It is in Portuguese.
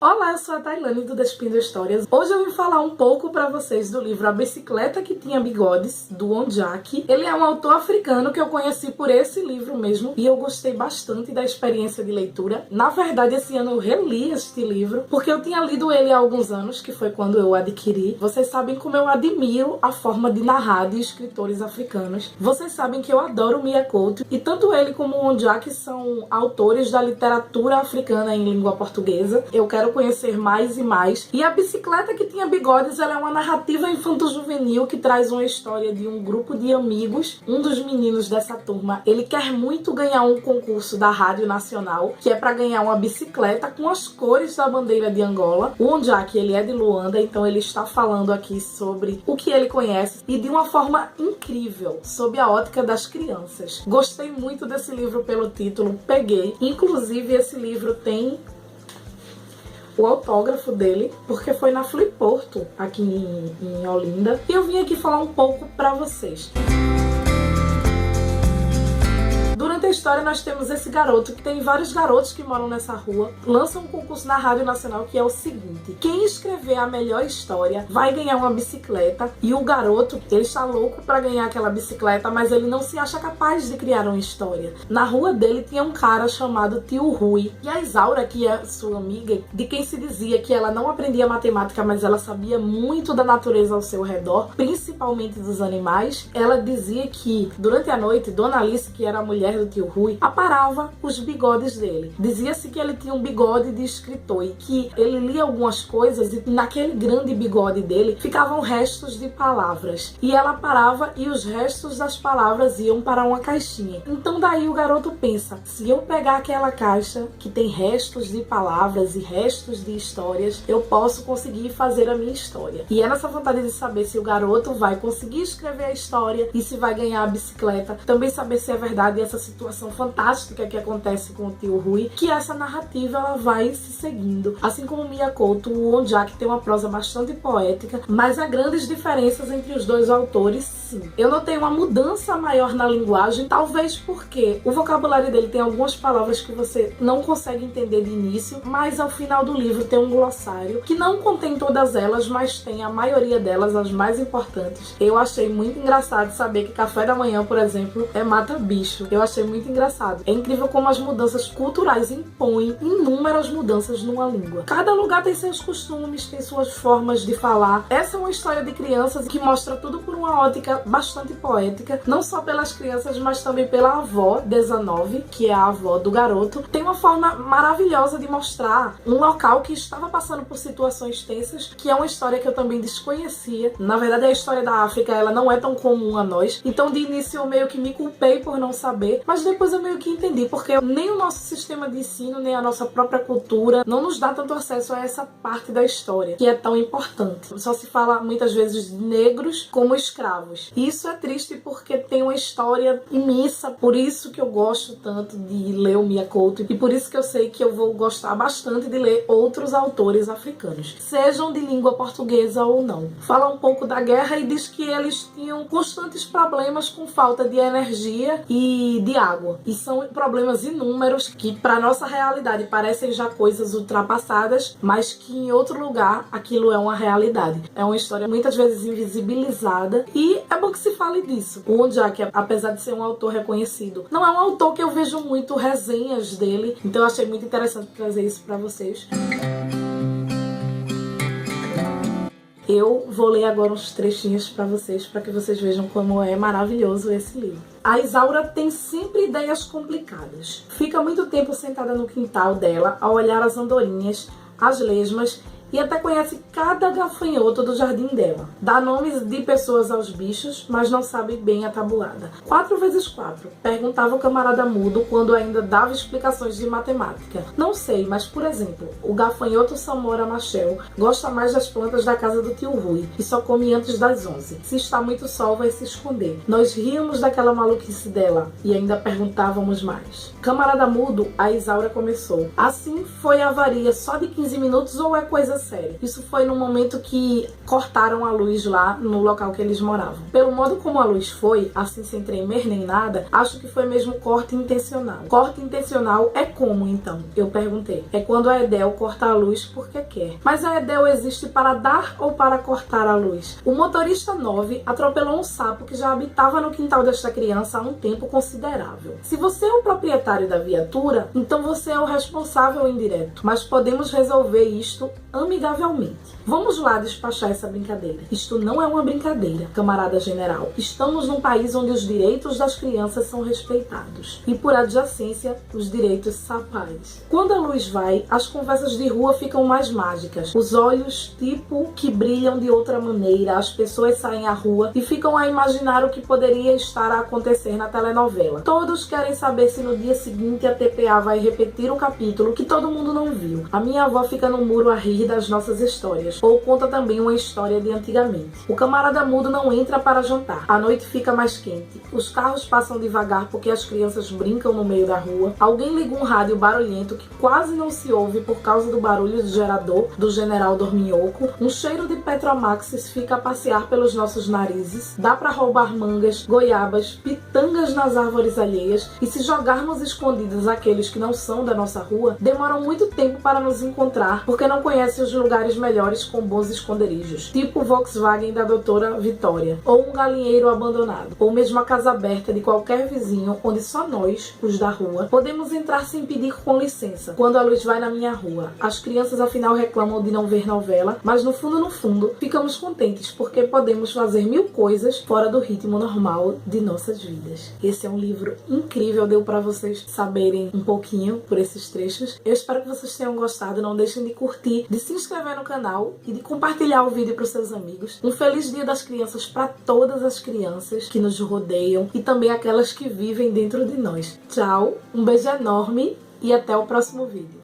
Olá, eu sou a Tailane do Despindo Histórias. Hoje eu vim falar um pouco pra vocês do livro A Bicicleta que Tinha Bigodes, do Ondiak. Ele é um autor africano que eu conheci por esse livro mesmo e eu gostei bastante da experiência de leitura. Na verdade, esse ano eu reli este livro porque eu tinha lido ele há alguns anos, que foi quando eu o adquiri. Vocês sabem como eu admiro a forma de narrar de escritores africanos. Vocês sabem que eu adoro Mia Couto e tanto ele como o Ondiak são autores da literatura africana em língua portuguesa. Eu quero conhecer mais e mais. E A Bicicleta que Tinha Bigodes, ela é uma narrativa infanto-juvenil que traz uma história de um grupo de amigos. Um dos meninos dessa turma, ele quer muito ganhar um concurso da Rádio Nacional, que é para ganhar uma bicicleta com as cores da bandeira de Angola. O Ondiak, ele é de Luanda, então ele está falando aqui sobre o que ele conhece e de uma forma incrível, sob a ótica das crianças. Gostei muito desse livro pelo título, peguei. Inclusive, esse livro tem o autógrafo dele, porque foi na Fliporto, aqui em Olinda. E eu vim aqui falar um pouco pra vocês. Durante a história nós temos esse garoto, que tem vários garotos que moram nessa rua, lançam um concurso na Rádio Nacional que é o seguinte: quem escrever a melhor história vai ganhar uma bicicleta. E o garoto, ele está louco pra ganhar aquela bicicleta, mas ele não se acha capaz de criar uma história. Na rua dele tinha um cara chamado Tio Rui. E a Isaura, que é sua amiga, de quem se dizia que ela não aprendia matemática, mas ela sabia muito da natureza ao seu redor, principalmente dos animais, ela dizia que durante a noite, Dona Alice, que era a mulher do Tio Rui, aparava os bigodes dele. Dizia-se que ele tinha um bigode de escritor e que ele lia algumas coisas e naquele grande bigode dele ficavam restos de palavras. E ela parava e os restos das palavras iam para uma caixinha. Então daí o garoto pensa: se eu pegar aquela caixa que tem restos de palavras e restos de histórias, eu posso conseguir fazer a minha história. E é nessa vontade de saber se o garoto vai conseguir escrever a história e se vai ganhar a bicicleta, também saber se é verdade essa situação fantástica que acontece com o Tio Rui, que essa narrativa ela vai se seguindo. Assim como Mia Couto, o Ondiak tem uma prosa bastante poética, mas há grandes diferenças entre os dois autores, sim. Eu notei uma mudança maior na linguagem, talvez porque o vocabulário dele tem algumas palavras que você não consegue entender de início, mas ao final do livro tem um glossário que não contém todas elas, mas tem a maioria delas, as mais importantes. Eu achei muito engraçado saber que café da manhã, por exemplo, é mata-bicho. Eu achei muito engraçado. É incrível como as mudanças culturais impõem inúmeras mudanças numa língua. Cada lugar tem seus costumes, tem suas formas de falar. Essa é uma história de crianças que mostra tudo por uma ótica bastante poética, não só pelas crianças, mas também pela avó, 19, que é a avó do garoto. Tem uma forma maravilhosa de mostrar um local que estava passando por situações tensas, que é uma história que eu também desconhecia. Na verdade, a história da África, ela não é tão comum a nós. Então, de início, eu meio que me culpei por não saber, mas depois eu meio que entendi, porque nem o nosso sistema de ensino, nem a nossa própria cultura não nos dá tanto acesso a essa parte da história, que é tão importante. Só se fala muitas vezes de negros como escravos. E isso é triste porque tem uma história imensa, por isso que eu gosto tanto de ler o Mia Couto e por isso que eu sei que eu vou gostar bastante de ler outros autores africanos, sejam de língua portuguesa ou não. Fala um pouco da guerra e diz que eles tinham constantes problemas com falta de energia e de água. E são problemas inúmeros que para nossa realidade parecem já coisas ultrapassadas, mas que em outro lugar aquilo é uma realidade. É uma história muitas vezes invisibilizada e é bom que se fale disso. O Ondiak, apesar de ser um autor reconhecido, não é um autor que eu vejo muito resenhas dele, então eu achei muito interessante trazer isso para vocês. Eu vou ler agora uns trechinhos para que vocês vejam como é maravilhoso esse livro. A Isaura tem sempre ideias complicadas. Fica muito tempo sentada no quintal dela a olhar as andorinhas, as lesmas e até conhece cada gafanhoto do jardim dela. Dá nomes de pessoas aos bichos, mas não sabe bem a tabuada. 4 vezes 4, perguntava o camarada mudo quando ainda dava explicações de matemática. Não sei, mas por exemplo, o gafanhoto Samora Machel gosta mais das plantas da casa do Tio Rui e só come antes das 11. Se está muito sol, vai se esconder. Nós ríamos daquela maluquice dela e ainda perguntávamos mais. Camarada mudo, a Isaura começou. Assim foi a avaria só de 15 minutos ou é coisa série. Isso foi no momento que cortaram a luz lá no local que eles moravam. Pelo modo como a luz foi, assim sem tremer nem nada, acho que foi mesmo corte intencional. Corte intencional é como, então? Eu perguntei. É quando a Edel corta a luz porque quer. Mas a Edel existe para dar ou para cortar a luz? O motorista 9 atropelou um sapo que já habitava no quintal desta criança há um tempo considerável. Se você é o proprietário da viatura, então você é o responsável indireto. Mas podemos resolver isto amigavelmente. Vamos lá despachar essa brincadeira. Isto não é uma brincadeira, camarada general. Estamos num país onde os direitos das crianças são respeitados. E por adjacência, os direitos sapais. Quando a luz vai, as conversas de rua ficam mais mágicas. Os olhos, tipo, que brilham de outra maneira. As pessoas saem à rua e ficam a imaginar o que poderia estar a acontecer na telenovela. Todos querem saber se no dia seguinte a TPA vai repetir o capítulo que todo mundo não viu. A minha avó fica no muro a rir das nossas histórias. Ou conta também uma história de antigamente. O camarada mudo não entra para jantar. A noite fica mais quente. Os carros passam devagar porque as crianças brincam no meio da rua. Alguém liga um rádio barulhento que quase não se ouve por causa do barulho do gerador do General Dorminhoco. Um cheiro de Petromaxes fica a passear pelos nossos narizes. Dá para roubar mangas, goiabas, pitangas nas árvores alheias. E se jogarmos escondidos aqueles que não são da nossa rua, demoram muito tempo para nos encontrar porque não conhecem os lugares melhores com bons esconderijos, tipo o Volkswagen da doutora Vitória, ou um galinheiro abandonado, ou mesmo a casa aberta de qualquer vizinho, onde só nós, os da rua, podemos entrar sem pedir com licença. Quando a luz vai na minha rua, as crianças afinal reclamam de não ver novela, mas no fundo, ficamos contentes, porque podemos fazer mil coisas fora do ritmo normal de nossas vidas. Esse é um livro incrível, deu para vocês saberem um pouquinho por esses trechos. Eu espero que vocês tenham gostado, não deixem de curtir, de se inscrever no canal e de compartilhar o vídeo para os seus amigos. Um feliz Dia das Crianças para todas as crianças que nos rodeiam e também aquelas que vivem dentro de nós. Tchau, um beijo enorme e até o próximo vídeo.